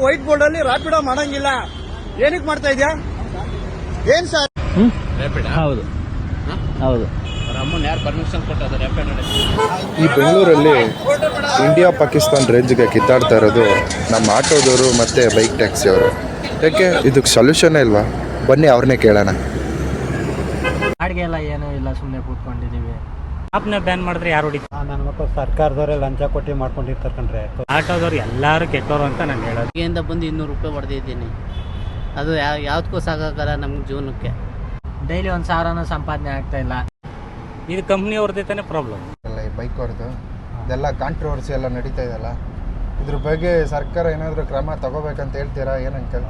White board ಅಲ್ಲಿ ರ್ಯಾಪಿಡೋ ಮಾಡಂಗಿಲ್ಲ, ಏನಕ್ಕೆ ಮಾಡ್ತಾ ಇದೆಯಾ? ಏನ್ ಸರ್ ಹೌದು ಹೌದು. ಈ ಬೆಂಗಳೂರಲ್ಲಿ ಇಂಡಿಯಾ ಪಾಕಿಸ್ತಾನ್ ರೇಂಜ್ಗೆ ಕಿತ್ತಾಡ್ತಾ ಇರೋದು ನಮ್ಮ ಆಟೋದವರು ಮತ್ತು ಬೈಕ್ ಟ್ಯಾಕ್ಸಿ ಅವರು. ಯಾಕೆ ಇದಕ್ಕೆ ಸೊಲ್ಯೂಷನ್ನೇ ಇಲ್ವಾ? ಬನ್ನಿ ಅವ್ರನ್ನೇ ಕೇಳೋಣ. ಬಾಡಿಗೆ ಎಲ್ಲ ಏನೂ ಇಲ್ಲ, ಸುಮ್ಮನೆ ಕೂತ್ಕೊಂಡಿದ್ದೀವಿ. ಆಪ್ನ ಬ್ಯಾನ್ ಮಾಡಿದ್ರೆ ಯಾರು ಹೊಡಿತಾರೆ? ನನ್ನ ಮಕ್ಕಳು ಸರ್ಕಾರದವರೇ ಲಂಚ ಕೊಟ್ಟು ಮಾಡ್ಕೊಂಡಿರ್ತಾರೆ ಕಣ್ರೆ. ಆಟೋದವ್ರು ಎಲ್ಲರೂ ಕೆಟ್ಟವರು ಅಂತ ನಾನು ಹೇಳೋದು. ಬೆಳಗ್ಗೆಯಿಂದ ಬಂದು 200 ರೂಪಾಯಿ ಹೊಡೆದಿದ್ದೀನಿ. ಅದು ಯಾವುದಕ್ಕೂ ಸಾಕಾಗಲ್ಲ ನಮ್ಗೆ ಜೀವನಕ್ಕೆ. ಡೈಲಿ 1,000 ಸಂಪಾದನೆ ಆಗ್ತಾ ಇಲ್ಲ. ಇದು ಕಂಪ್ನಿಯವ್ರದ್ದೇ ತಾನೇ ಪ್ರಾಬ್ಲಮ್. ಎಲ್ಲ ಈ ಬೈಕ್ ಅವ್ರದ್ದು ಇದೆಲ್ಲ ಕಾಂಟ್ರವರ್ಸಿ ಎಲ್ಲ ನಡೀತಾ ಇದೆಯಲ್ಲ, ಇದ್ರ ಬಗ್ಗೆ ಸರ್ಕಾರ ಏನಾದರೂ ಕ್ರಮ ತಗೋಬೇಕಂತ ಹೇಳ್ತೀರಾ? ಏನಂಕಲ್?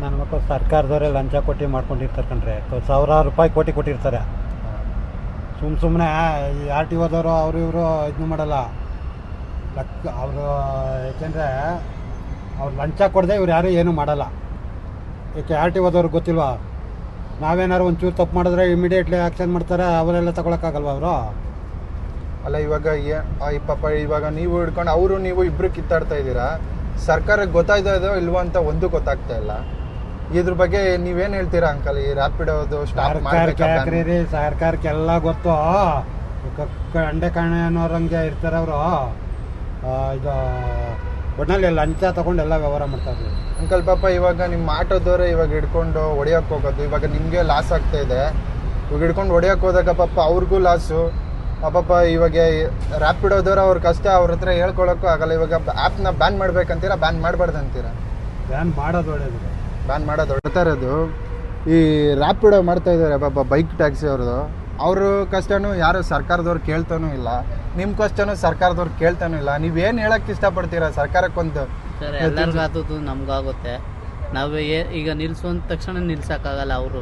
ನನ್ನ ಮಕ್ಕಳು ಸರ್ಕಾರದವರೇ ಲಂಚ ಕೊಟ್ಟು ಮಾಡ್ಕೊಂಡಿರ್ತಾರೆ ಕಣ್ರೆ. ಸಾವಿರಾರು ರೂಪಾಯಿ ಕೊಟ್ಟಿರ್ತಾರೆ. ಸುಮ್ಮನೆ ಈ RTOದವರು ಅವರು ಇವರು ಇದನ್ನು ಮಾಡಲ್ಲ. ಅವರು ಏಕೆಂದರೆ ಅವ್ರು ಲಂಚ ಕೊಡದೆ ಇವ್ರು ಯಾರು ಏನೂ ಮಾಡಲ್ಲ. ಏಕೆ RTOದವ್ರಿಗೆ ಗೊತ್ತಿಲ್ವಾ? ನಾವೇನಾದ್ರು ಒಂಚೂರು ತಪ್ಪು ಮಾಡಿದ್ರೆ ಇಮಿಡಿಯೇಟ್ಲಿ ಆ್ಯಕ್ಷನ್ ಮಾಡ್ತಾರೆ. ಅವರೆಲ್ಲ ತಗೊಳಕ್ಕಾಗಲ್ವ ಅವರು? ಅಲ್ಲ, ಇವಾಗ ಪಾಪ ಇವಾಗ ನೀವು ಹಿಡ್ಕೊಂಡು ಅವರು ನೀವು ಇಬ್ಬರು ಕಿತ್ತಾಡ್ತಾ ಇದ್ದೀರಾ. ಸರ್ಕಾರಕ್ಕೆ ಗೊತ್ತಾಯ್ತಾ ಇದೋ ಇಲ್ವೋ ಅಂತ ಒಂದು ಗೊತ್ತಾಗ್ತಾ ಇಲ್ಲ. ಇದ್ರ ಬಗ್ಗೆ ನೀವೇನು ಹೇಳ್ತೀರಾ ಅಂಕಲ್? ಈ ರ್ಯಾಪಿಡೋದು ಸರ್ಕಾರಕ್ಕೆಲ್ಲ ಗೊತ್ತು. ಅಂಡೆ ಕಾಣೆ ಅನ್ನೋರಂಗೆ ಇರ್ತಾರೆ ಅವರು. ಇದು ಒಟ್ಟಿನಲ್ಲಿ ಲಂಚ ತಗೊಂಡು ಎಲ್ಲ ವ್ಯವಹಾರ ಮಾಡ್ತಾರೆ ಅಂಕಲ್. ಪಾಪ ಇವಾಗ ನಿಮ್ಮ ಆಟೋದವರೇ ಇವಾಗ ಹಿಡ್ಕೊಂಡು ಹೊಡಿಯೋಕೆ ಹೋಗೋದು, ಇವಾಗ ನಿಮಗೆ ಲಾಸ್ ಆಗ್ತಾ ಇದೆ. ಇವಾಗ ಹಿಡ್ಕೊಂಡು ಹೊಡಿಯೋಕೆ ಹೋದಾಗ ಪಾಪ ಅವ್ರಿಗೂ ಲಾಸು. ಪಾಪ ಇವಾಗ ರ್ಯಾಪಿಡೋದವ್ರು ಅವ್ರ ಕಷ್ಟ ಅವ್ರ ಹತ್ರ ಹೇಳ್ಕೊಳಕ್ಕೂ ಆಗಲ್ಲ. ಇವಾಗ ಆ್ಯಪ್ನ ಬ್ಯಾನ್ ಮಾಡ್ಬೇಕಂತೀರಾ, ಬ್ಯಾನ್ ಮಾಡಬಾರ್ದು ಅಂತೀರಾ? ಬ್ಯಾನ್ ಮಾಡೋದು ಒಳ್ಳೇದು. ಬ್ಯಾನ್ ಮಾಡೋದು ಹೊಡ್ತಾ ಇರೋದು. ಈ ರ್ಯಾಪಿಡೋ ಮಾಡ್ತಾ ಇದ್ದಾರೆ ಪಾಪ ಬೈಕ್ ಟ್ಯಾಕ್ಸಿ ಅವ್ರದ್ದು. ಅವ್ರ ಕಷ್ಟನೂ ಯಾರು ಸರ್ಕಾರದವ್ರು ಕೇಳ್ತಾನೂ ಇಲ್ಲ, ನಿಮ್ಮ ಕಷ್ಟನೂ ಸರ್ಕಾರದವ್ರು ಕೇಳ್ತಾನೂ ಇಲ್ಲ. ನೀವೇನು ಹೇಳಕ್ಕೆ ಇಷ್ಟಪಡ್ತೀರಾ ಸರ್ಕಾರಕ್ಕೊಂದು? ಸರ್, ಎಲ್ಲರಿಗಾದದ್ದು ನಮಗಾಗುತ್ತೆ. ನಾವು ಈಗ ನಿಲ್ಲಿಸುವಂತ ತಕ್ಷಣ ನಿಲ್ಸೋಕ್ಕಾಗಲ್ಲ. ಅವ್ರೂ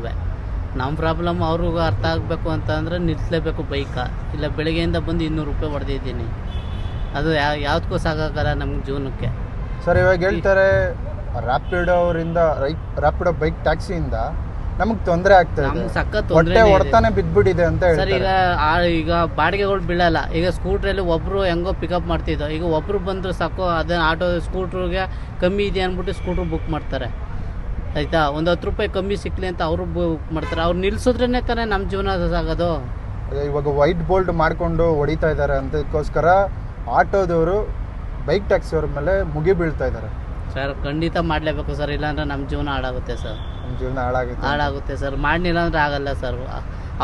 ನಮ್ಮ ಪ್ರಾಬ್ಲಮ್ ಅವ್ರಿಗೂ ಅರ್ಥ ಆಗಬೇಕು ಅಂತಂದರೆ ನಿಲ್ಲಿಸಲೇಬೇಕು ಬೈಕ. ಇಲ್ಲ ಬೆಳಗ್ಗೆಯಿಂದ ಬಂದು 200 ರೂಪಾಯಿ ಹೊಡೆದಿದ್ದೀನಿ. ಅದು ಯಾವುದಕ್ಕೂ ಸಾಕಾಗಲ್ಲ ನಮ್ಗೆ ಜೀವನಕ್ಕೆ. ಸರ್, ಇವಾಗ ಹೇಳ್ತಾರೆ ರ್ಯಾಪಿಡೋ ಅವರಿಂದ ರ್ಯಾಪಿಡೋ ಬೈಕ್ ಟ್ಯಾಕ್ಸಿಯಿಂದ ನಮಗೆ ತೊಂದರೆ ಆಗ್ತದೆ, ನಮ್ಗೆ ಸಖತ್ ಹೊಟ್ಟೆ ಹೊಡ್ತಾನೆ ಬಿದ್ದುಬಿಟ್ಟಿದೆ ಅಂತ ಸರ್. ಹೇಳ್ತಾರೆ. ಈಗ ಬಾಡಿಗೆಗಳು ಬೀಳಲ್ಲ. ಈಗ ಸ್ಕೂಟ್ರಲ್ಲಿ ಒಬ್ಬರು ಹೆಂಗೋ ಪಿಕಪ್ ಮಾಡ್ತಿದ್ದೋ, ಈಗ ಒಬ್ಬರು ಬಂದರೂ ಸಾಕು, ಅದನ್ನು ಆಟೋ ಸ್ಕೂಟ್ರಿಗೆ ಕಮ್ಮಿ ಇದೆ ಅಂದ್ಬಿಟ್ಟು ಸ್ಕೂಟ್ರ್ ಬುಕ್ ಮಾಡ್ತಾರೆ. ಆಯಿತಾ, ಒಂದು 10 ರೂಪಾಯಿ ಕಮ್ಮಿ ಸಿಕ್ಕಲಿ ಅಂತ ಅವರು ಬುಕ್ ಮಾಡ್ತಾರೆ. ಅವ್ರು ನಿಲ್ಸಿದ್ರೇ ತಾನೇ ನಮ್ಮ ಜೀವನ ಸಾಗೋದು. ಇವಾಗ ವೈಟ್ ಬೋಲ್ಡ್ ಮಾಡಿಕೊಂಡು ಹೊಡಿತಾ ಇದ್ದಾರೆ ಅಂತಕ್ಕೋಸ್ಕರ ಆಟೋದವರು ಬೈಕ್ ಟ್ಯಾಕ್ಸಿ ಅವ್ರ ಮೇಲೆ ಮುಗಿ ಬೀಳ್ತಾ ಇದ್ದಾರೆ. ಸರ್, ಖಂಡಿತ ಮಾಡಲೇಬೇಕು ಸರ್, ಇಲ್ಲಾಂದ್ರೆ ನಮ್ಮ ಜೀವನ ಹಾಳಾಗುತ್ತೆ ಸರ್. ನಮ್ಮ ಜೀವನ ಹಾಳಾಗುತ್ತೆ ಸರ್. ಮಾಡಲಿಲ್ಲ ಅಂದರೆ ಆಗಲ್ಲ ಸರ್.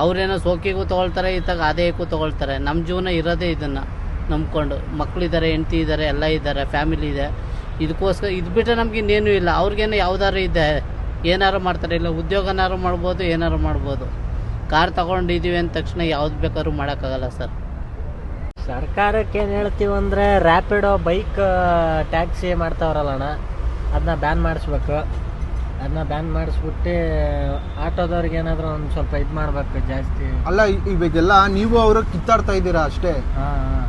ಅವ್ರೇನೋ ಸೋಕಿಗೂ ತೊಗೊಳ್ತಾರೆ, ಇತ್ತಾಗ ಆದಾಯಕ್ಕೂ ತೊಗೊಳ್ತಾರೆ. ನಮ್ಮ ಜೀವನ ಇರೋದೇ ಇದನ್ನು ನಂಬ್ಕೊಂಡು. ಮಕ್ಕಳಿದ್ದಾರೆ, ಹೆಂಡತಿ ಇದ್ದಾರೆ, ಎಲ್ಲ ಇದ್ದಾರೆ, ಫ್ಯಾಮಿಲಿ ಇದೆ. ಇದಕ್ಕೋಸ್ಕರ ಇದು ಬಿಟ್ಟರೆ ನಮ್ಗೆ ಇನ್ನೇನು ಇಲ್ಲ. ಅವ್ರಿಗೇನು ಯಾವ್ದಾರು ಇದೆ, ಏನಾರು ಮಾಡ್ತಾರೆ. ಇಲ್ಲ ಉದ್ಯೋಗನಾರು ಮಾಡ್ಬೋದು, ಏನಾರು ಮಾಡ್ಬೋದು. ಕಾರ್ ತೊಗೊಂಡಿದ್ದೀವಿ ಅಂದ ತಕ್ಷಣ ಯಾವ್ದು ಬೇಕಾದ್ರೂ ಮಾಡೋಕ್ಕಾಗಲ್ಲ ಸರ್. ಸರ್ಕಾರಕ್ಕೆ ಏನು ಹೇಳ್ತೀವಂದರೆ ರ್ಯಾಪಿಡೋ ಬೈಕ್ ಟ್ಯಾಕ್ಸಿ ಮಾಡ್ತಾವ್ರಲ್ಲಣ್ಣ, ಅದನ್ನ ಬ್ಯಾನ್ ಮಾಡಿಸ್ಬೇಕು. ಅದನ್ನ ಬ್ಯಾನ್ ಮಾಡಿಸ್ಬಿಟ್ಟು ಆಟೋದವ್ರಿಗೆ ಏನಾದರೂ ಒಂದು ಸ್ವಲ್ಪ ಇದು ಮಾಡಬೇಕು ಜಾಸ್ತಿ. ಅಲ್ಲ, ಇವಾಗೆಲ್ಲ ನೀವು ಅವರು ಕಿತ್ತಾಡ್ತಾ ಇದ್ದೀರಾ ಅಷ್ಟೇ.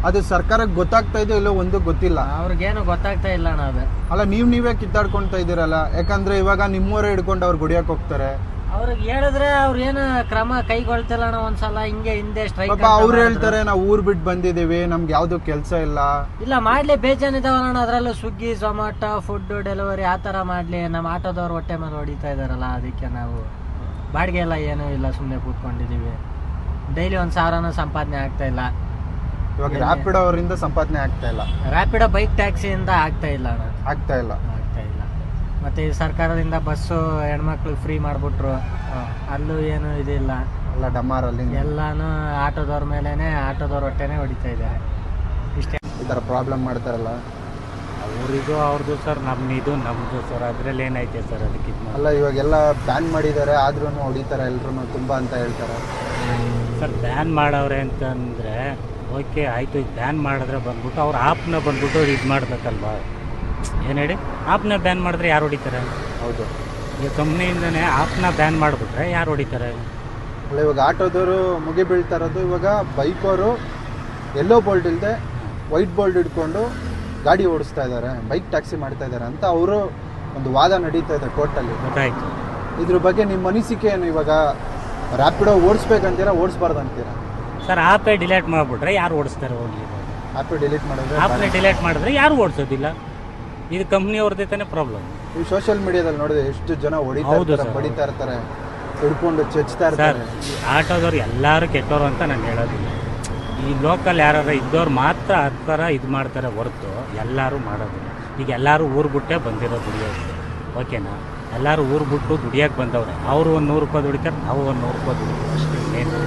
ಅದು ಸರ್ಕಾರಕ್ಕೆ ಗೊತ್ತಾಗ್ತಾ ಇದೆಯೋ ಇಲ್ಲೋ ಒಂದು ಗೊತ್ತಿಲ್ಲ. ಅವ್ರಿಗೇನು ಗೊತ್ತಾಗ್ತಾ ಇಲ್ಲ ಅಣ್ಣ ಅದು. ಅಲ್ಲ, ನೀವೇ ಕಿತ್ತಾಡ್ಕೊಳ್ತಾ ಇದ್ದೀರಲ್ಲ. ಯಾಕಂದ್ರೆ ಇವಾಗ ನಿಮ್ಮವರೇ ಹಿಡ್ಕೊಂಡು ಅವ್ರು ಗುಡಿಯಕ್ಕೆ ಹೋಗ್ತಾರೆ. ಅವ್ರಿಗೆ ಹೇಳಿದ್ರೆ ಅವ್ರು ಏನು ಕ್ರಮ ಕೈಗೊಳ್ತಿಲ್ಲ ಅಣ್ಣ. ಒಂದ್ಸಲ ಹಿಂಗೆ ಹಿಂದೆ ಸ್ಟ್ರೈಕ್ ಅವ್ರು ಹೇಳ್ತಾರೆ ನಾವು ಊರ್ ಬಿಟ್ಟು ಬಂದಿದ್ದೀವಿ, ನಮ್ಗೆ ಯಾವ್ದು ಕೆಲಸ ಇಲ್ಲ ಮಾಡ್ಲಿ ಬೇಜಾನಿದಾವಣ್ಣ. ಅದ್ರಲ್ಲೂ ಸ್ವಿಗ್ಗಿ, ಝೊಮ್ಯಾಟೊ, ಫುಡ್ ಡೆಲಿವರಿ ಆ ಥರ ಮಾಡ್ಲಿ. ನಮ್ಮ ಆಟೋದವ್ರು ಹೊಟ್ಟೆ ಮೇಲೆ ಹೊಡಿತಾ ಇದಾರಲ್ಲ, ಅದಕ್ಕೆ ನಾವು ಬಾಡಿಗೆ ಎಲ್ಲ ಏನೂ ಇಲ್ಲ, ಸುಮ್ಮನೆ ಕೂತ್ಕೊಂಡಿದ್ದೀವಿ. ಡೈಲಿ 1,000 ಸಂಪಾದನೆ ಆಗ್ತಾ ಇಲ್ಲ. ಇವಾಗ ರ್ಯಾಪಿಡೋ ಅವರಿಂದ ಸಂಪಾದನೆ ಆಗ್ತಾ ಇಲ್ಲ, ರ್ಯಾಪಿಡೋ ಬೈಕ್ ಟ್ಯಾಕ್ಸಿಯಿಂದ ಆಗ್ತಾ ಇಲ್ಲ ಅಣ್ಣ, ಆಗ್ತಾ ಇಲ್ಲ. ಮತ್ತೆ ಈ ಸರ್ಕಾರದಿಂದ ಬಸ್ಸು ಹೆಣ್ಮಕ್ಳಿಗೆ ಫ್ರೀ ಮಾಡಿಬಿಟ್ರು, ಅಲ್ಲೂ ಏನು ಇದಿಲ್ಲ. ಎಲ್ಲ ಡಮಾರಲ್ಲಿ ಎಲ್ಲಾನು ಆಟೋದವ್ರ ಮೇಲೇನೆ, ಆಟೋದವ್ರ ಹೊಟ್ಟೆನೇ ಹೊಡಿತಾ ಇದ್ದಾರೆ. ಇಷ್ಟೇ ಈ ಥರ ಪ್ರಾಬ್ಲಮ್ ಮಾಡ್ತಾರಲ್ಲ. ಅವರಿಗೂ ಅವ್ರದ್ದು ಸರ್, ನಮ್ಮದು ಸರ್, ಅದರಲ್ಲಿ ಏನೈತೆ ಸರ್ ಅದಕ್ಕೆ. ಅಲ್ಲ, ಇವಾಗೆಲ್ಲ ಬ್ಯಾನ್ ಮಾಡಿದ್ದಾರೆ, ಆದ್ರೂ ಹೊಡಿತಾರೆ ಎಲ್ರು ತುಂಬ ಅಂತ ಹೇಳ್ತಾರೆ ಸರ್. ಬ್ಯಾನ್ ಮಾಡವ್ರೆ ಅಂತಂದರೆ ಓಕೆ ಆಯಿತು, ಬ್ಯಾನ್ ಮಾಡಿದ್ರೆ ಬಂದ್ಬಿಟ್ಟು ಅವ್ರು ಆ್ಯಪ್ನ ಬಂದ್ಬಿಟ್ಟು ಇದು ಮಾಡಬೇಕಲ್ವಾ? ಏನು ಹೇಳಿ, ಆ್ಯಪ್ನ ಬ್ಯಾನ್ ಮಾಡಿದ್ರೆ ಯಾರು ಹೊಡಿತಾರೆ? ಹೌದು, ಈಗ ಕಂಪ್ನಿಯಿಂದನೇ ಆ್ಯಪ್ನ ಬ್ಯಾನ್ ಮಾಡಿಬಿಟ್ರೆ ಯಾರು ಹೊಡಿತಾರೆ? ಅಲ್ಲ, ಇವಾಗ ಆಟೋದವರು ಮುಗಿ ಬೀಳ್ತಾ ಇರೋದು. ಇವಾಗ ಬೈಕವರು ಎಲ್ಲೋ ಬೋಲ್ಡ್ ಇಲ್ಲದೆ ವೈಟ್ ಬೋಲ್ಡ್ ಹಿಡ್ಕೊಂಡು ಗಾಡಿ ಓಡಿಸ್ತಾ ಇದ್ದಾರೆ, ಬೈಕ್ ಟ್ಯಾಕ್ಸಿ ಮಾಡ್ತಾ ಇದ್ದಾರೆ ಅಂತ ಅವರು ಒಂದು ವಾದ ನಡೀತಾ ಇದೆ ಕೋರ್ಟಲ್ಲಿ. ಗೊತ್ತಾಯ್ತು. ಇದ್ರ ಬಗ್ಗೆ ನಿಮ್ಮ ಅನಿಸಿಕೆ ಏನು? ಇವಾಗ ರ್ಯಾಪಿಡೋ ಓಡಿಸ್ಬೇಕಂತೀರಾ, ಓಡಿಸ್ಬಾರ್ದು ಅಂತೀರಾ? ಸರ್, ಆ್ಯಪೇ ಡಿಲೀಟ್ ಮಾಡಿಬಿಟ್ರೆ ಯಾರು ಓಡಿಸ್ತಾರೆ? ಹೋಗಿ ಆ್ಯಪೇ ಡಿಲೀಟ್ ಮಾಡಿದ್ರೆ ಆ್ಯಪ್ನ ಡಿಲೀಟ್ ಮಾಡಿದ್ರೆ ಯಾರು ಓಡಿಸೋದಿಲ್ಲ. ಇದು ಕಂಪ್ನಿಯವ್ರದ್ದೇ ತಾನೇ ಪ್ರಾಬ್ಲಮ್. ಈ ಸೋಷಿಯಲ್ ಮೀಡಿಯಾದಲ್ಲಿ ನೋಡಿದ್ರೆ ಎಷ್ಟು ಜನ ಹೊಡಿತಾ ಹೌದು ಇರ್ತಾರೆ, ಸರ್, ಬಡಿತಾ ಇರ್ತಾರೆ, ಹಿಡ್ಕೊಂಡು ಚೆಚ್ತಾ ಸರ್, ಇರ್ತಾರೆ. ಆಟೋದವ್ರು ಎಲ್ಲರೂ ಕೆಟ್ಟವರು ಅಂತ ನಾನು ಹೇಳೋದಿಲ್ಲ. ಈ ಲೋಕಲ್ ಯಾರು ಇದ್ದವ್ರು ಮಾತ್ರ ಆ ಥರ ಇದು ಮಾಡ್ತಾರೆ ಹೊರತು ಎಲ್ಲರೂ ಮಾಡೋದಿಲ್ಲ. ಈಗ ಎಲ್ಲರೂ ಊರು ಬಿಟ್ಟೇ ಬಂದಿರೋ ದುಡಿಯೋದು, ಓಕೆನಾ? ಎಲ್ಲರೂ ಊರು ಬಿಟ್ಟು ದುಡಿಯೋಕೆ ಬಂದವ್ರೆ. ಅವರು ಒಂದು 100 ರೂಪಾಯಿ ದುಡಿತಾರೆ, ನಾವು ಒಂದು 100 ರೂಪಾಯಿ ದುಡಿತೀವಿ ಅಷ್ಟೇ. ಏನು